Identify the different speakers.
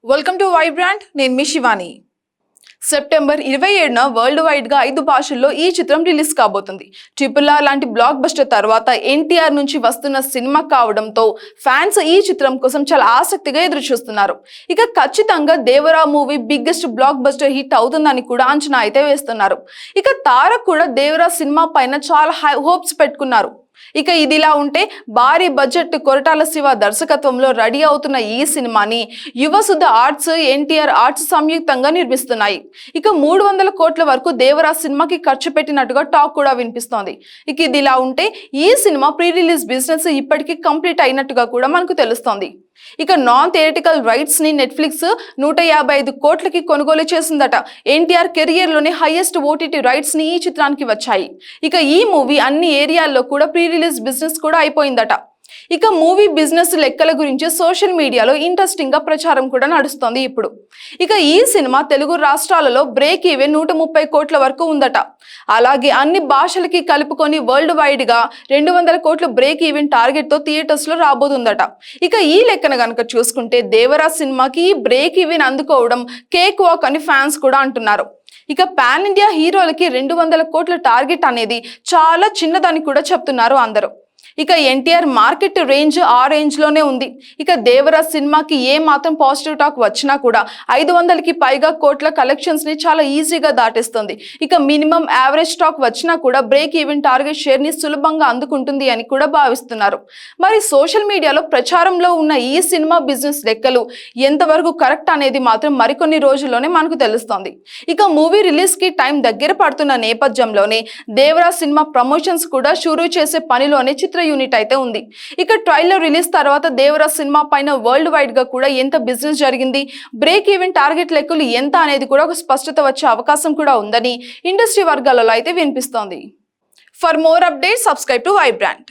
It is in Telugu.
Speaker 1: Welcome to Vibrant. నేను మీ శివాని. సెప్టెంబర్ 27న వరల్డ్ వైడ్ గా 5 భాషల్లో ఈ చిత్రం రిలీజ్ కాబోతుంది. ట్రిపుల్ ఆర్ లాంటి బ్లాక్ బస్టర్ తర్వాత ఎన్టీఆర్ నుంచి వస్తున్న సినిమా కావడంతో ఫ్యాన్స్ ఈ చిత్రం కోసం చాలా ఆసక్తిగా ఎదురు చూస్తున్నారు. ఇక ఖచ్చితంగా Devara movie biggest block buster hit అవుతుందని కూడా అంచనా అయితే వేస్తున్నారు. ఇక తారక్ కూడా దేవరా సినిమా పైన చాలా హై హోప్స్ పెట్టుకున్నారు. ఇక ఇదిలా ఉంటే భారీ బడ్జెట్ కొరటాల శివ దర్శకత్వంలో రెడీ అవుతున్న ఈ సినిమాని యువసుధ ఆర్ట్స్, ఎన్టీఆర్ ఆర్ట్స్ సంయుక్తంగా నిర్మిస్తున్నాయి. ఇక 300 కోట్ల వరకు దేవరా సినిమాకి ఖర్చు పెట్టినట్టుగా టాక్ కూడా వినిపిస్తోంది. ఇక ఇదిలా ఉంటే ఈ సినిమా ప్రీ రిలీజ్ బిజినెస్ ఇప్పటికీ కంప్లీట్ అయినట్టుగా కూడా మనకు తెలుస్తోంది. ఇక నాన్ థియేటికల్ రైట్స్ ని నెట్ఫ్లిక్స్ 155 కోట్లకి కొనుగోలు చేసిందట. ఎన్టీఆర్ కెరియర్ లోని హైయెస్ట్ ఓటీటీ రైట్స్ ని ఈ చిత్రానికి వచ్చాయి. ఇక ఈ మూవీ అన్ని ఏరియాల్లో కూడా ప్రీ రిలీజ్ బిజినెస్ కూడా అయిపోయిందట. ఇక మూవీ బిజినెస్ లెక్కల గురించి సోషల్ మీడియాలో ఇంట్రెస్టింగ్ గా ప్రచారం కూడా నడుస్తోంది ఇప్పుడు. ఇక ఈ సినిమా తెలుగు రాష్ట్రాలలో బ్రేక్ ఈవెన్ 130 కోట్ల వరకు ఉందట. అలాగే అన్ని భాషలకి కలుపుకొని వరల్డ్ వైడ్ గా 200 కోట్ల బ్రేక్ ఈవెన్ టార్గెట్ తో థియేటర్స్ లో రాబోతుందట. ఇక ఈ లెక్కన గనక చూసుకుంటే దేవరా సినిమాకి ఈ బ్రేక్ ఈవెన్ అందుకోవడం కేక్ వాక్ అని ఫ్యాన్స్ కూడా అంటున్నారు. ఇక పాన్ ఇండియా హీరోలకి 200 కోట్ల టార్గెట్ అనేది చాలా చిన్నదని కూడా చెప్తున్నారు అందరూ. ఇక ఎన్టీఆర్ మార్కెట్ రేంజ్ ఆ రేంజ్ లోనే ఉంది. ఇక దేవరా సినిమాకి ఏ మాత్రం పాజిటివ్ టాక్ వచ్చినా కూడా 500కి పైగా కోట్ల కలెక్షన్స్ ని చాలా ఈజీగా దాటేస్తుంది. ఇక మినిమం యావరేజ్ టాక్ వచ్చినా కూడా బ్రేక్ ఈవెన్ టార్గెట్ షేర్ ని సులభంగా అందుకుంటుంది అని కూడా భావిస్తున్నారు. మరి సోషల్ మీడియాలో ప్రచారంలో ఉన్న ఈ సినిమా బిజినెస్ లెక్కలు ఎంతవరకు కరెక్ట్ అనేది మాత్రం మరికొన్ని రోజుల్లోనే మనకు తెలుస్తోంది. ఇక మూవీ రిలీజ్ కి టైం దగ్గర పడుతున్న నేపథ్యంలోనే దేవరా సినిమా ప్రమోషన్స్ కూడా షురూ చేసే పనిలోనే చిత్ర యూనిట్ అయితే ఉంది. ఇక ట్రైలర్ రిలీజ్ తర్వాత దేవరా సినిమా పైన వరల్డ్ వైడ్ గా కూడా ఎంత బిజినెస్ జరిగింది, బ్రేక్ ఈవెన్ టార్గెట్ లెక్కలు ఎంత అనేది కూడా ఒక స్పష్టత వచ్చే అవకాశం కూడా ఉందని ఇండస్ట్రీ వర్గాలలో అయితే వినిపిస్తోంది. For more updates subscribe to Vibrant.